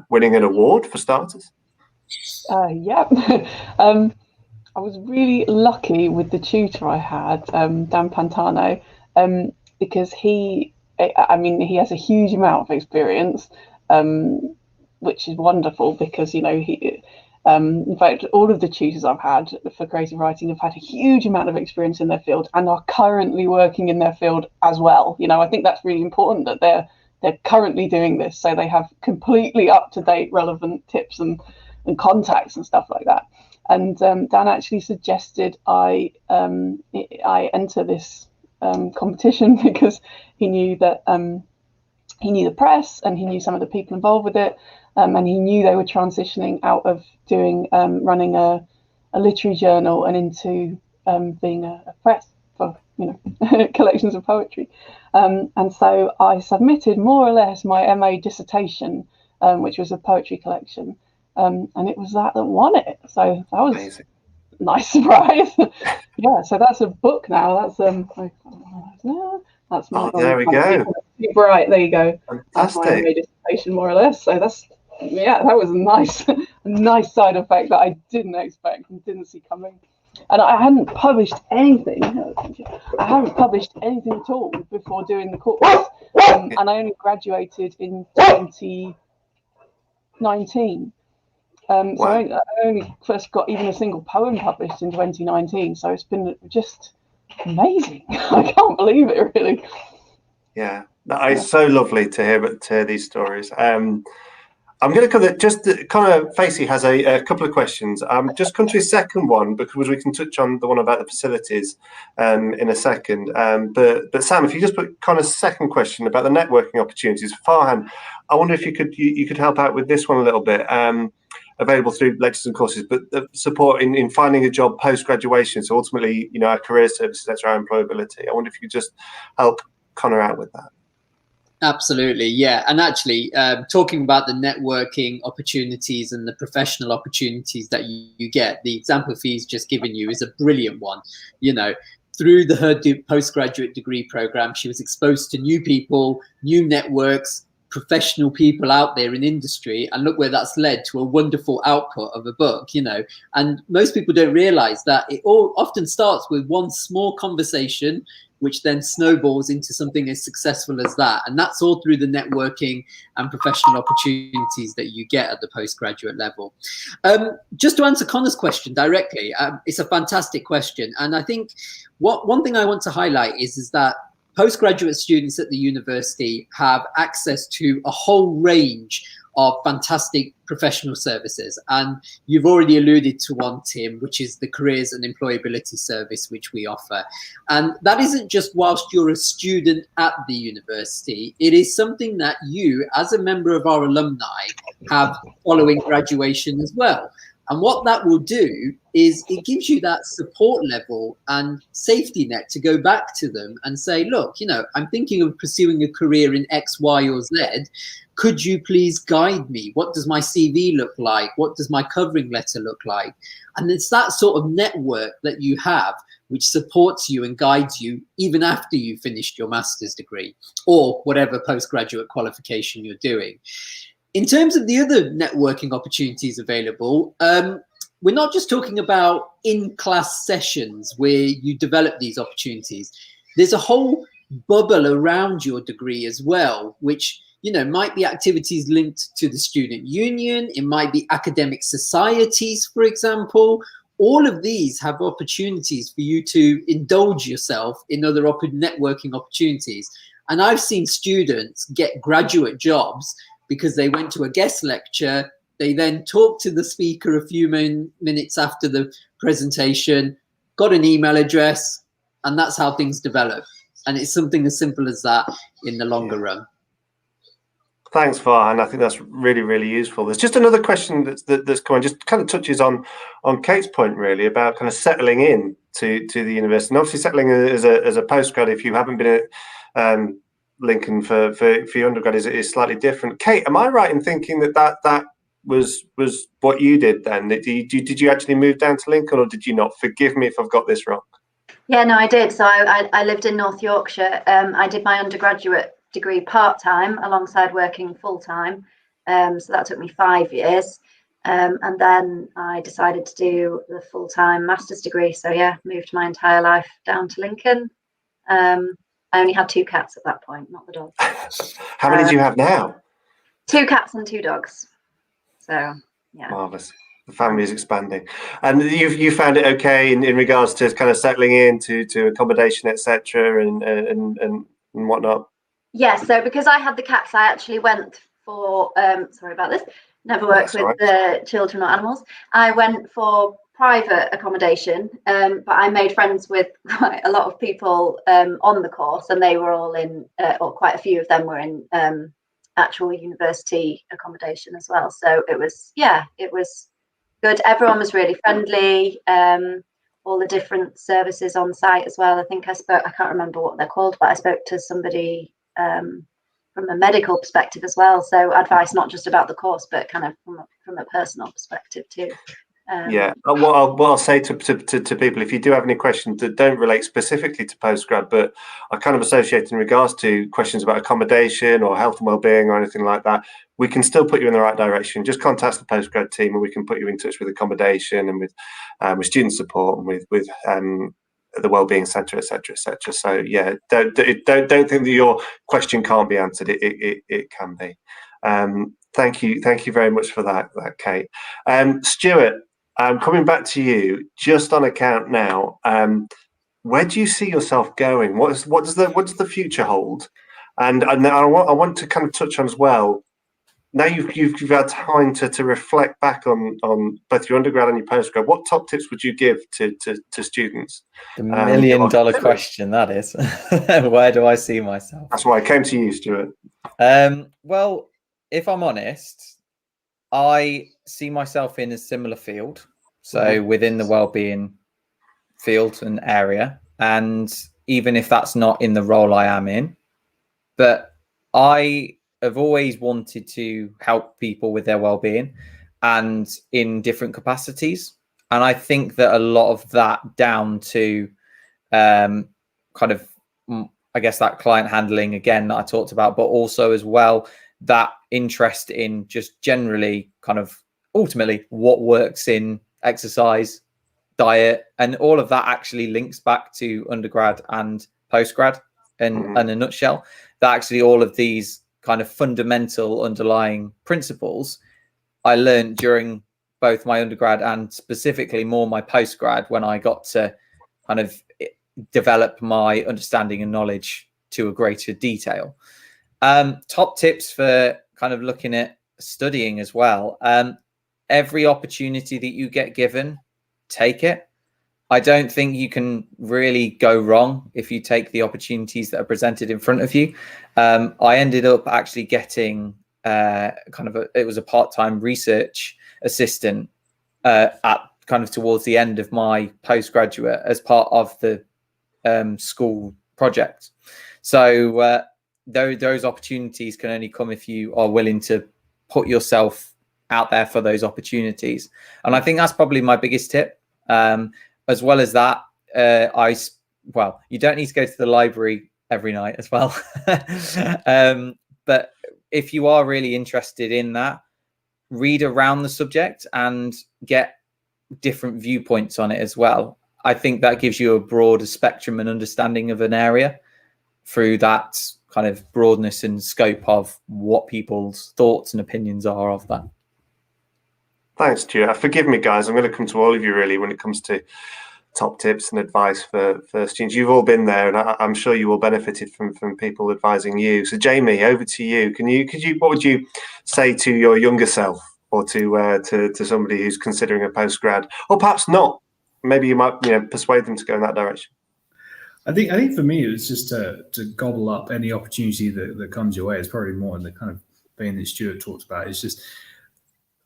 B: winning an award for starters.
F: Yeah. I was really lucky with the tutor I had, Dan Pantano, because he has a huge amount of experience, which is wonderful because, in fact, all of the tutors I've had for creative writing have had a huge amount of experience in their field and are currently working in their field as well. I think that's really important that they're currently doing this, so they have completely up-to-date relevant tips and contacts and stuff like that. And Dan actually suggested I enter this competition because he knew that he knew the press and he knew some of the people involved with it, and he knew they were transitioning out of doing running a literary journal and into being a press for collections of poetry. And so I submitted more or less my MA dissertation, which was a poetry collection. And it was that won it. So that was amazing. A nice surprise. Yeah, so that's a book now. That's that's my
B: there we go.
F: Right, there you go.
B: Fantastic.
F: That's my MA dissertation, more or less. So that was a nice side effect that I didn't expect and didn't see coming. And I hadn't published anything. I hadn't published anything at all before doing the course. And I only graduated in 2019.
B: Wow.
F: So I only first got even a single poem published in 2019. So it's been just amazing. I can't believe it, really.
B: Yeah, it's so lovely to hear these stories. I'm going to cover just kind of. Facey has a couple of questions. Just come to his second one because we can touch on the one about the facilities in a second. But Sam, if you just put kind of second question about the networking opportunities. Farhan, I wonder if you could help out with this one a little bit. Available through lectures and courses, but the support in finding a job post graduation. So ultimately, our career services, that's our employability. I wonder if you could just help Connor out with that.
A: Absolutely, yeah. And actually, talking about the networking opportunities and the professional opportunities that you get, the example Fee's just given you is a brilliant one. Through her postgraduate degree program, she was exposed to new people, new networks, professional people out there in industry, and look where that's led to a wonderful output of a book. And most people don't realize that it all often starts with one small conversation, which then snowballs into something as successful as that. And that's all through the networking and professional opportunities that you get at the postgraduate level. Just to answer Connor's question directly, it's a fantastic question. And I think one thing I want to highlight is that postgraduate students at the university have access to a whole range of fantastic professional services. And you've already alluded to one, Tim, which is the Careers and Employability Service, which we offer. And that isn't just whilst you're a student at the university. It is something that you, as a member of our alumni, have following graduation as well. And what that will do is it gives you that support level and safety net to go back to them and say, look, I'm thinking of pursuing a career in X, Y, or Z. Could you please guide me? What does my CV look like? What does my covering letter look like? And it's that sort of network that you have which supports you and guides you even after you've finished your master's degree or whatever postgraduate qualification you're doing. In terms of the other networking opportunities available, we're not just talking about in-class sessions where you develop these opportunities. There's a whole bubble around your degree as well, which might be activities linked to the student union. It might be academic societies, for example. All of these have opportunities for you to indulge yourself in other networking opportunities. And I've seen students get graduate jobs because they went to a guest lecture, they then talked to the speaker a few minutes after the presentation, got an email address, and that's how things develop. And it's something as simple as that in the longer run.
B: Thanks, Farhan. I think that's really, really useful. There's just another question that's coming, just kind of touches on Kate's point, really, about kind of settling in to the university. And obviously settling as a postgrad, if you haven't been at Lincoln for your undergrad, is slightly different. Kate, am I right in thinking that was what you did then? Did you actually move down to Lincoln, or did you not? Forgive me if I've got this wrong.
C: Yeah, no, I did. So I lived in North Yorkshire. I did my undergraduate degree part-time alongside working full-time. So that took me 5 years. And then I decided to do the full-time master's degree. So yeah, moved my entire life down to Lincoln. I only had 2 cats at that point, not the dog.
B: How many do you have now? 2
C: cats and 2 dogs. So yeah.
B: Marvelous. The family is expanding. And you found it okay in regards to kind of settling in to accommodation, etc., and whatnot?
C: Yes, so because I had the cats, I actually went for sorry about this, never worked with children or animals. I went for private accommodation, but I made friends with quite a lot of people on the course, and they were all in, or quite a few of them were in actual university accommodation as well. So it was good. Everyone was really friendly. All the different services on site as well. I think I can't remember what they're called, but I spoke to somebody from a medical perspective as well. So advice not just about the course, but kind of from a personal perspective too.
B: What I'll say to people, if you do have any questions that don't relate specifically to postgrad, but are kind of associated in regards to questions about accommodation or health and wellbeing or anything like that, we can still put you in the right direction. Just contact the postgrad team, and we can put you in touch with accommodation and with student support and with the wellbeing centre, etc., etc. So yeah, don't think that your question can't be answered. It can be. Thank you very much for that Kate. Stuart, coming back to you, just on account now, where do you see yourself going? What does the future hold? And I want to kind of touch on as well. Now you've had time to reflect back on both your undergrad and your postgrad. What top tips would you give to students?
D: The $1 million question, that is. Where do I see myself?
B: That's why I came to you, Stuart.
D: Well, if I'm honest, I see myself in a similar field, so within the wellbeing field and area, and even if that's not in the role I am in, but I have always wanted to help people with their well-being and in different capacities. And I think that a lot of that down to kind of, I guess, that client handling again that I talked about, but also as well that interest in just generally kind of ultimately what works in exercise, diet, and all of that actually links back to undergrad and postgrad in a nutshell. That actually all of these kind of fundamental underlying principles I learned during both my undergrad and specifically more my postgrad, when I got to kind of develop my understanding and knowledge to a greater detail. Top tips for kind of looking at studying as well. Every opportunity that you get given, take it. I don't think you can really go wrong if you take the opportunities that are presented in front of you. I ended up actually getting it was a part-time research assistant at kind of towards the end of my postgraduate as part of the school project. So those opportunities can only come if you are willing to put yourself out there for those opportunities. And I think that's probably my biggest tip. As well as that, you don't need to go to the library every night as well. But if you are really interested in that, read around the subject and get different viewpoints on it as well. I think that gives you a broader spectrum and understanding of an area through that kind of broadness and scope of what people's thoughts and opinions are of that.
B: Thanks, Stuart. Forgive me, guys. I'm going to come to all of you really when it comes to top tips and advice for students. You've all been there, and I'm sure you all benefited from people advising you. So, Jamie, over to you. What would you say to your younger self, or to somebody who's considering a postgrad, or perhaps not? Maybe you might persuade them to go in that direction.
E: I think for me, it was just to gobble up any opportunity that comes your way. It's probably more in the kind of vein that Stuart talked about. It's just,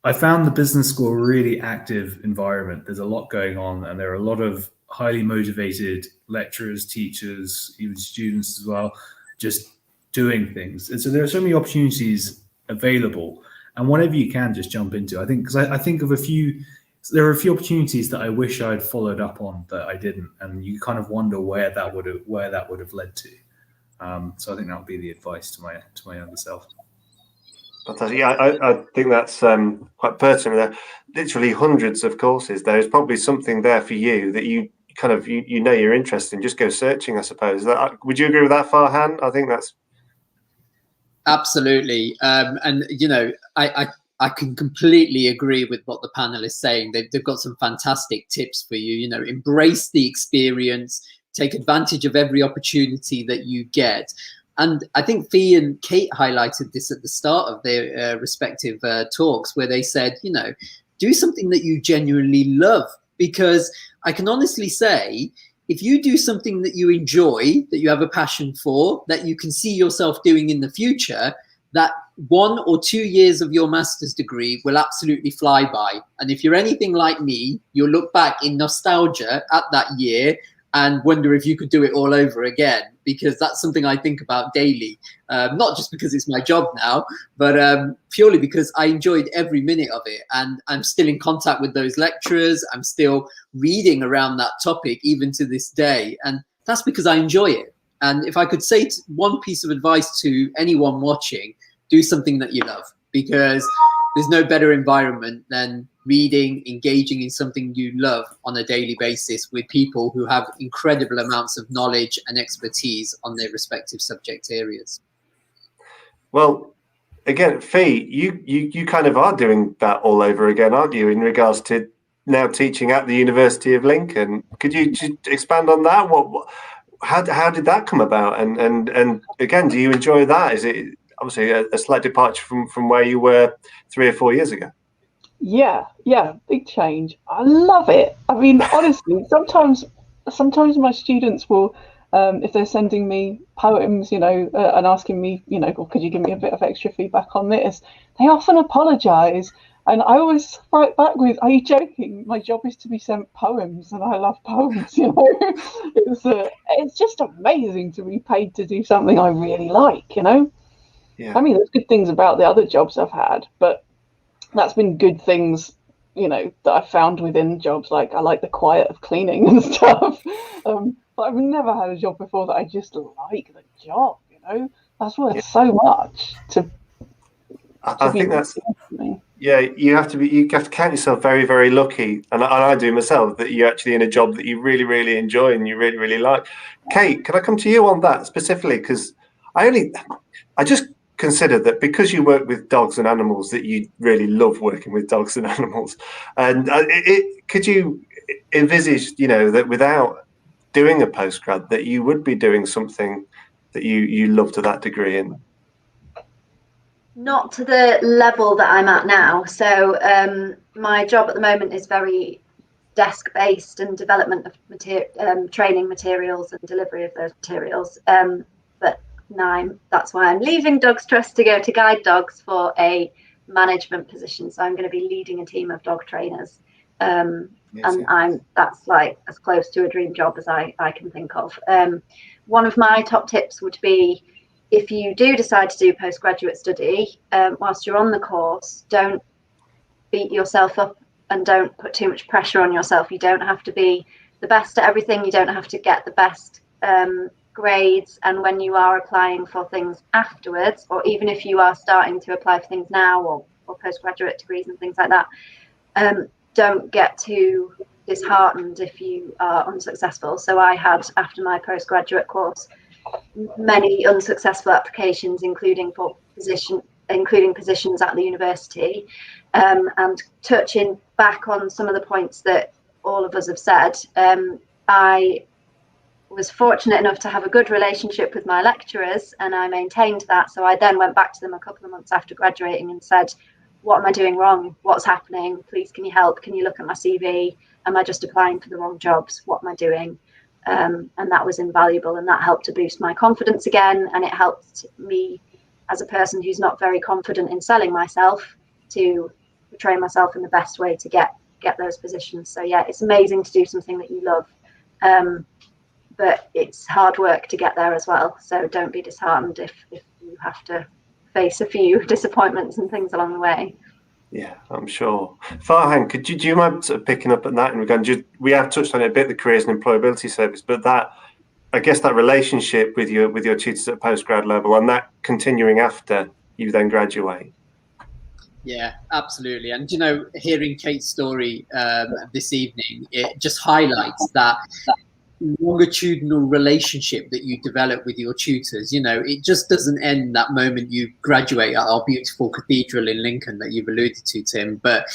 E: I found the business school a really active environment. There's a lot going on, and there are a lot of highly motivated lecturers, teachers, even students as well, just doing things. And so there are so many opportunities available, and whatever you can, just jump into. I think, because I think of there are a few opportunities that I wish I'd followed up on that I didn't, and you kind of wonder where that would have led to. So I think that would be the advice to my younger self.
B: Fantastic. Yeah, I think that's quite pertinent. There are literally hundreds of courses. There is probably something there for you that you kind of you're interested in. Just go searching, I suppose. Would you agree with that, Farhan? I think that's
A: absolutely. And I can completely agree with what the panel is saying. They've got some fantastic tips for you. Embrace the experience, take advantage of every opportunity that you get. And I think Fee and Kate highlighted this at the start of their respective talks, where they said, do something that you genuinely love. Because I can honestly say, if you do something that you enjoy, that you have a passion for, that you can see yourself doing in the future, that 1 or 2 years of your master's degree will absolutely fly by. And if you're anything like me, you'll look back in nostalgia at that year and wonder if you could do it all over again, because that's something I think about daily. Not just because it's my job now, but purely because I enjoyed every minute of it. And I'm still in contact with those lecturers. I'm still reading around that topic even to this day. And that's because I enjoy it. And if I could say one piece of advice to anyone watching, do something that you love, because there's no better environment than reading, engaging in something you love on a daily basis with people who have incredible amounts of knowledge and expertise on their respective subject areas.
B: Well, again, Fee, you kind of are doing that all over again, aren't you, in regards to now teaching at the University of Lincoln? Could you expand on that? how did that come about? And again, do you enjoy that? Is it obviously a slight departure from where you were 3 or 4 years ago?
F: Yeah, big change. I love it. I mean, honestly, sometimes my students will, if they're sending me poems, and asking me, well, could you give me a bit of extra feedback on this? They often apologise, and I always fight back with, "Are you joking? My job is to be sent poems, and I love poems." It's just amazing to be paid to do something I really like.
B: Yeah.
F: I mean, there's good things about the other jobs I've had, but that's been good things, that I've found within jobs. Like, I like the quiet of cleaning and stuff. But I've never had a job before that I just like the job. That's worth so much to
B: I think that's. Yeah, you have to count yourself very, very lucky, and I do myself, that you're actually in a job that you really, really enjoy and you really, really like. Kate, can I come to you on that specifically? Because I just consider that because you work with dogs and animals, that you really love working with dogs and animals. And could you envisage, that without doing a postgrad, that you would be doing something that you love to that degree? And
C: not to the level that I'm at now. So my job at the moment is very desk-based and development of training materials and delivery of those materials. But now that's why I'm leaving Dogs Trust to go to Guide Dogs for a management position. So I'm going to be leading a team of dog trainers. And that's like as close to a dream job as I can think of. One of my top tips would be, if you do decide to do postgraduate study, whilst you're on the course, don't beat yourself up and don't put too much pressure on yourself. You don't have to be the best at everything. You don't have to get the best grades. And when you are applying for things afterwards, or even if you are starting to apply for things now, or postgraduate degrees and things like that, don't get too disheartened if you are unsuccessful. So I had, after my postgraduate course, many unsuccessful applications, including positions at the university. And touching back on some of the points that all of us have said, I was fortunate enough to have a good relationship with my lecturers, and I maintained that. So I then went back to them a couple of months after graduating and said, "What am I doing wrong? What's happening? Please, can you help? Can you look at my CV? Am I just applying for the wrong jobs? What am I doing?" And that was invaluable, and that helped to boost my confidence again, and it helped me as a person who's not very confident in selling myself to portray myself in the best way to get those positions. So yeah, it's amazing to do something that you love, but it's hard work to get there as well. So don't be disheartened if you have to face a few disappointments and things along the way.
B: Yeah, I'm sure. Farhan, do you mind sort of picking up on that in regard? We have touched on it a bit, the careers and employability service, but that, I guess, that relationship with your tutors at postgrad level, and that continuing after you then graduate.
A: Yeah, absolutely. And hearing Kate's story this evening, it just highlights that longitudinal relationship that you develop with your tutors. It just doesn't end that moment you graduate at our beautiful cathedral in Lincoln that you've alluded to, Tim, but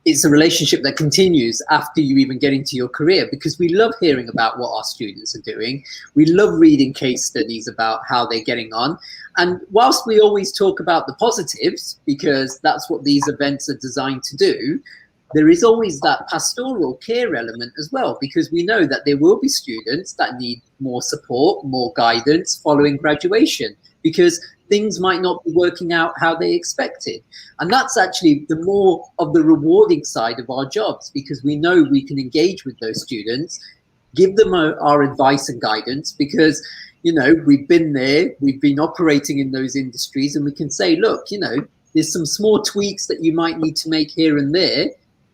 A: it's a relationship that continues after you even get into your career, because we love hearing about what our students are doing. We love reading case studies about how they're getting on. And whilst we always talk about the positives, because that's what these events are designed to do, there is always that pastoral care element as well, because we know that there will be students that need more support, more guidance following graduation, because things might not be working out how they expected. And that's actually the more of the rewarding side of our jobs, because we know we can engage with those students, give them our advice and guidance, because we've been there, we've been operating in those industries, and we can say, look, there's some small tweaks that you might need to make here and there,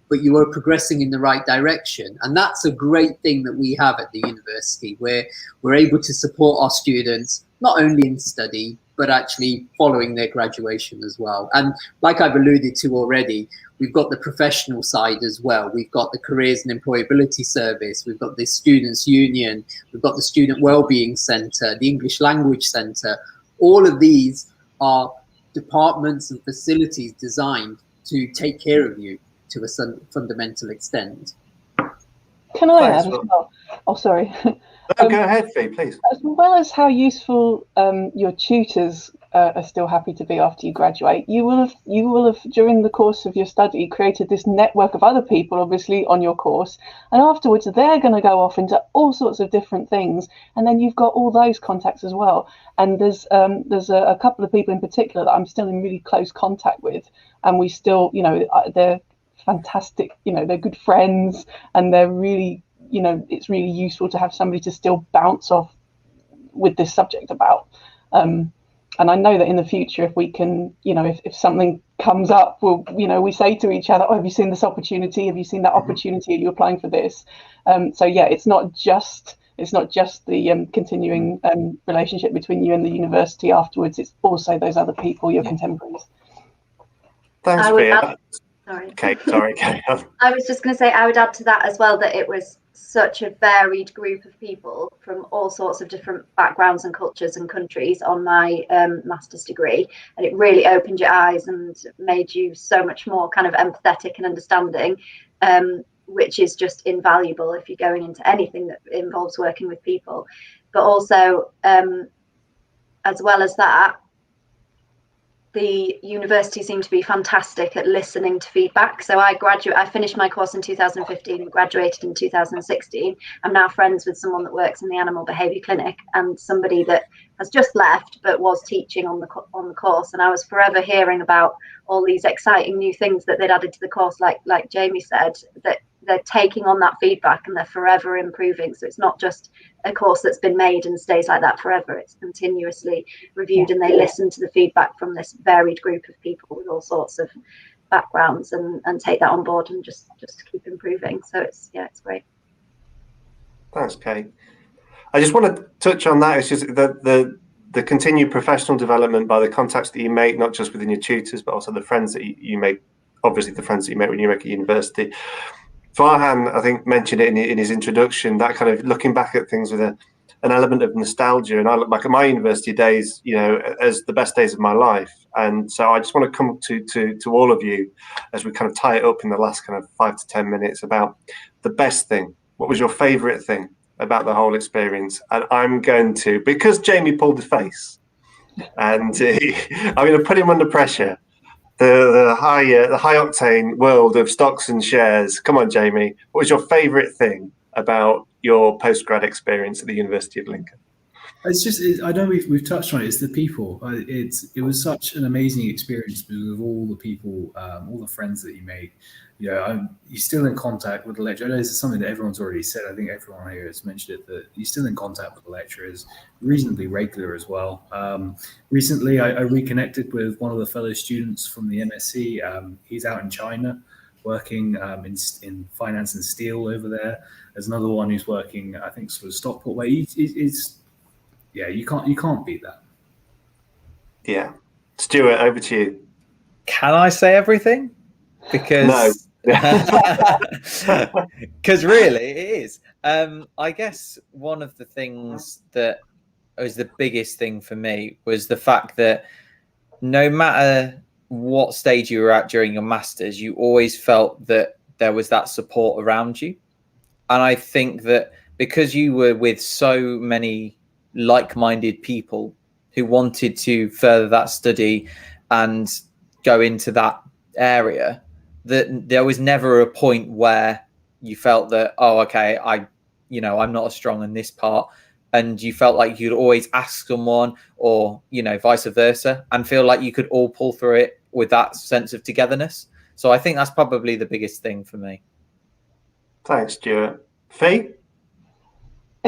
A: but you are progressing in the right direction. And that's a great thing that we have at the university, where we're able to support our students, not only in study, but actually following their graduation as well. And like I've alluded to already, we've got the professional side as well. We've got the Careers and Employability Service. We've got the Students' Union. We've got the Student Wellbeing Centre, the English Language Centre. All of these are departments and facilities designed to take care of you to a fundamental extent.
F: Can I add as well? Oh, sorry.
B: No, go ahead, Fee, please.
F: As well as how useful your tutors are still happy to be after you graduate, you will have during the course of your study created this network of other people, obviously on your course, and afterwards they're going to go off into all sorts of different things, and then you've got all those contacts as well. And there's a couple of people in particular that I'm still in really close contact with, and we still, they're fantastic, they're good friends, and they're really, it's really useful to have somebody to still bounce off with this subject about. And I know that in the future, if we can, if something comes up, we say to each other, oh, have you seen this opportunity? Have you seen that opportunity? Are you applying for this? So yeah, it's not just the continuing relationship between you and the university afterwards. It's also those other people, your contemporaries.
B: Thanks, Fee.
C: Sorry.
B: Okay, sorry.
C: I was just going to say, I would add to that as well, that it was such a varied group of people from all sorts of different backgrounds and cultures and countries on my master's degree, and it really opened your eyes and made you so much more kind of empathetic and understanding, which is just invaluable if you're going into anything that involves working with people. But also, as well as that, the university seemed to be fantastic at listening to feedback. So I finished my course in 2015 and graduated in 2016. I'm now friends with someone that works in the animal behaviour clinic and somebody that has just left but was teaching on the course. And I was forever hearing about all these exciting new things that they'd added to the course, like Jamie said, that they're taking on that feedback and they're forever improving. So it's not just a course that's been made and stays like that forever. It's continuously reviewed, and they listen to the feedback from this varied group of people with all sorts of backgrounds and take that on board and just keep improving. So it's great.
B: Thanks, Kate. I just want to touch on that. It's just the continued professional development by the contacts that you make, not just within your tutors, but also the friends that you make, obviously the friends that you make when you work at university. Farhan, I think, mentioned it in his introduction, that kind of looking back at things with an element of nostalgia. And I look back at my university days, as the best days of my life. And so I just want to come to all of you as we kind of tie it up in the last kind of 5 to 10 minutes about the best thing. What was your favourite thing about the whole experience? And I'm going to, because Jamie pulled his face, and I'm going to put him under pressure. The high octane world of stocks and shares. Come on, Jamie. What was your favourite thing about your postgrad experience at the University of Lincoln?
E: It's just, I know we've touched on it. It's the people. It was such an amazing experience because of all the people, all the friends that you make. You're still in contact with the lecturer. I know this is something that everyone's already said. I think everyone here has mentioned it, that you're still in contact with the lecturers, reasonably regular as well. Recently, I reconnected with one of the fellow students from the MSc. He's out in China, working in finance and steel over there. There's another one who's working, I think, sort of Stockport way. You can't beat that.
B: Yeah, Stuart, over to you.
D: Can I say everything? Because
B: no.
D: Because really it is. I guess one of the things that was the biggest thing for me was the fact that no matter what stage you were at during your masters, you always felt that there was that support around you. And I think that because you were with so many like-minded people who wanted to further that study and go into that area, that there was never a point where you felt that, oh, okay, I'm not as strong in this part. And you felt like you'd always ask someone, or, vice versa, and feel like you could all pull through it with that sense of togetherness. So I think that's probably the biggest thing for me.
B: Thanks, Stuart. Fee?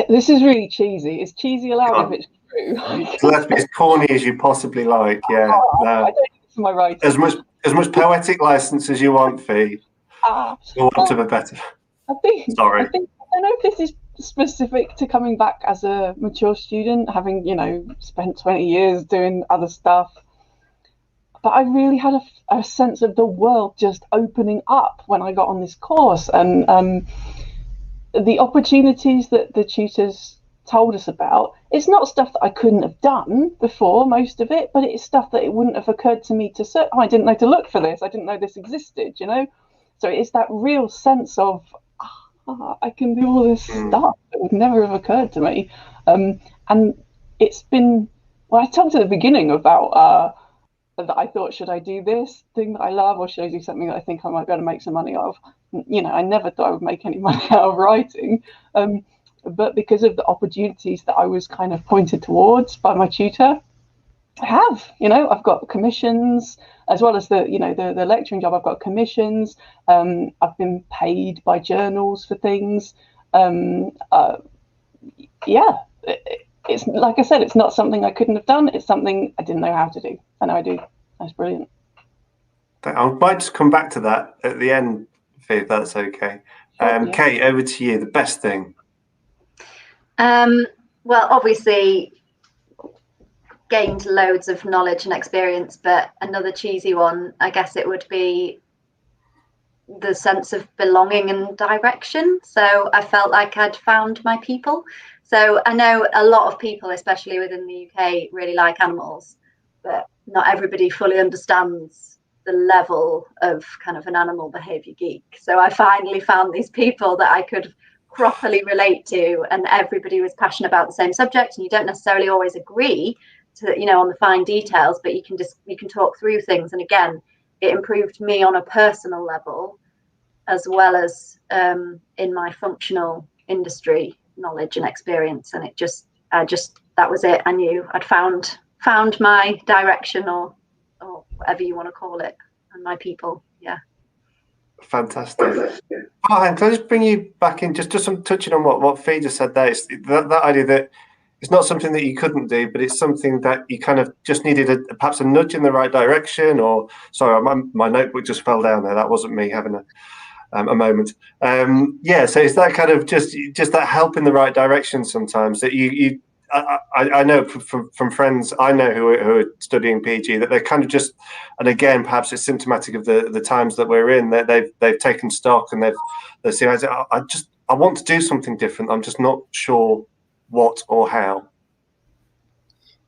F: This is really cheesy. Is cheesy allowed if it's true?
B: So let's be as corny as you possibly like. Yeah.
F: I don't think it's my right.
B: As much poetic license as you want, Fee. For want of a better.
F: I don't know if this is specific to coming back as a mature student, having spent 20 years doing other stuff. But I really had a sense of the world just opening up when I got on this course, and the opportunities that the tutors told us about. It's not stuff that I couldn't have done before, most of it, but it's stuff that it wouldn't have occurred to me to search. I didn't know to look for this. I didn't know this existed, So it's that real sense of, I can do all this stuff that would never have occurred to me. And it's been, well, I talked at the beginning about that I thought, should I do this thing that I love, or should I do something that I think I might be able to make some money of? You know, I never thought I would make any money out of writing. But because of the opportunities that I was kind of pointed towards by my tutor, I have, you know, I've got commissions as well as the lecturing job. I've got commissions. I've been paid by journals for things. It's like I said, it's not something I couldn't have done. It's something I didn't know how to do, and I do. That's brilliant.
B: I might just come back to that at the end, if that's okay. Kate, over to you. The best thing.
C: Well, obviously, gained loads of knowledge and experience, but another cheesy one, I guess it would be the sense of belonging and direction. So I felt like I'd found my people. So I know a lot of people, especially within the UK, really like animals, but not everybody fully understands the level of kind of an animal behavior geek. So I finally found these people that I could properly relate to, and everybody was passionate about the same subject, and you don't necessarily always agree to, you know, on the fine details, but you can talk through things. And again, it improved me on a personal level as well as in my functional industry knowledge and experience. And that was it. I knew I'd found my direction, or whatever you want to call it, and my people. Yeah.
B: Fantastic. Oh, can I just bring you back in, just some touching on what Fee just said there. It's that idea that it's not something that you couldn't do, but it's something that you kind of just needed perhaps a nudge in the right direction. Or sorry, my notebook just fell down there. That wasn't me having a moment. So it's that kind of just that help in the right direction sometimes that I know from friends I know who are studying PG that they're kind of just, and again perhaps it's symptomatic of the times that we're in, that they've taken stock and they've seen, I want to do something different. I'm just not sure what or how.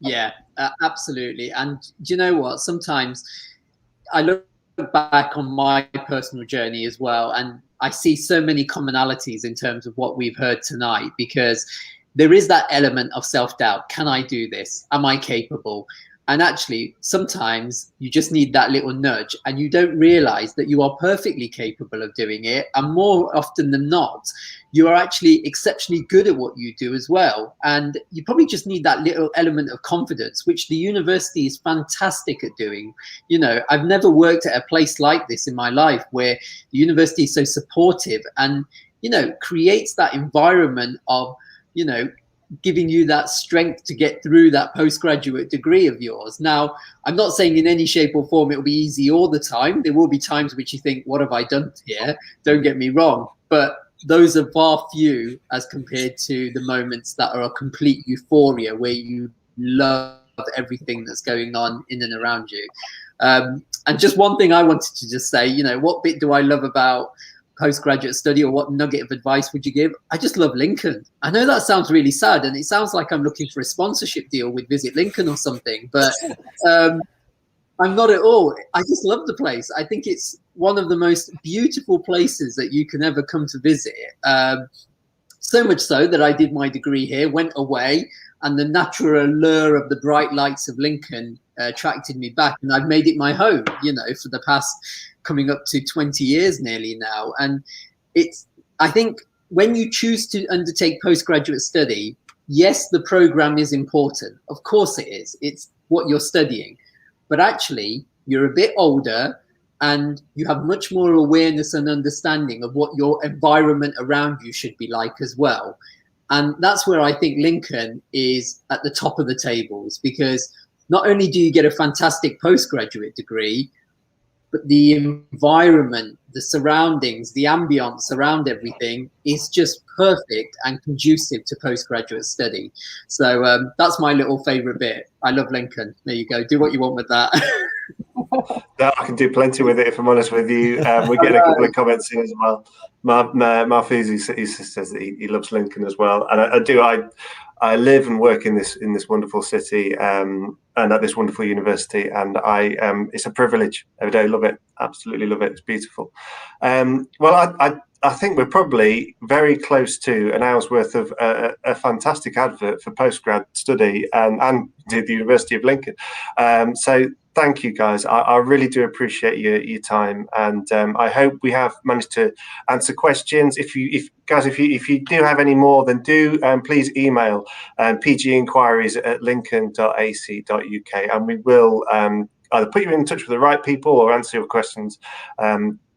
A: Yeah, absolutely. And do you know what? Sometimes I look back on my personal journey as well, and I see so many commonalities in terms of what we've heard tonight, because there is that element of self-doubt. Can I do this? Am I capable? And actually, sometimes you just need that little nudge, and you don't realize that you are perfectly capable of doing it. And more often than not, you are actually exceptionally good at what you do as well. And you probably just need that little element of confidence, which the university is fantastic at doing. You know, I've never worked at a place like this in my life, where the university is so supportive and, you know, creates that environment of, you know, giving you that strength to get through that postgraduate degree of yours. Now, I'm not saying in any shape or form it will be easy all the time. There will be times which you think, what have I done here? Don't get me wrong. But those are far few as compared to the moments that are a complete euphoria, where you love everything that's going on in and around you. And just one thing I wanted to just say, you know, what bit do I love about postgraduate study, or what nugget of advice would you give? I just love Lincoln. I know that sounds really sad, and it sounds like I'm looking for a sponsorship deal with Visit Lincoln or something, but I'm not at all. I just love the place. I think it's one of the most beautiful places that you can ever come to visit. So much so that I did my degree here, went away, and the natural allure of the bright lights of Lincoln attracted me back, and I've made it my home, you know, for the past coming up to 20 years nearly now. And I think when you choose to undertake postgraduate study, yes, the program is important. Of course it is. It's what you're studying. But actually, you're a bit older and you have much more awareness and understanding of what your environment around you should be like as well. And that's where I think Lincoln is at the top of the tables, because not only do you get a fantastic postgraduate degree, but the environment, the surroundings, the ambience around everything is just perfect and conducive to postgraduate study. So that's my little favorite bit. I love Lincoln. There you go. Do what you want with that.
B: No, I can do plenty with it, if I'm honest with you. We're getting a couple of comments in as well. Marfuzi says that he loves Lincoln as well, and I live and work in this wonderful city, and and at this wonderful university, and it's a privilege every day. Love it, absolutely love it. It's beautiful. Well, I think we're probably very close to an hour's worth of a fantastic advert for postgrad study and the University of Lincoln. So thank you, guys. I really do appreciate your time, and I hope we have managed to answer questions. If you do have any more, then do please email pginquiries@lincoln.ac.uk, and we will either put you in touch with the right people or answer your questions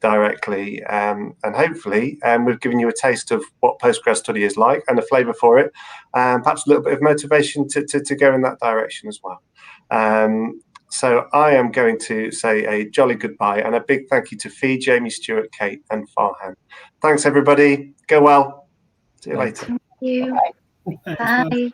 B: directly. And hopefully we've given you a taste of what postgrad study is like and a flavour for it, perhaps a little bit of motivation to go in that direction as well. So I am going to say a jolly goodbye and a big thank you to Fee, Jamie, Stuart, Kate and Farhan. Thanks everybody. Go well. See you later.
C: Thank you.
F: Bye.
C: Bye.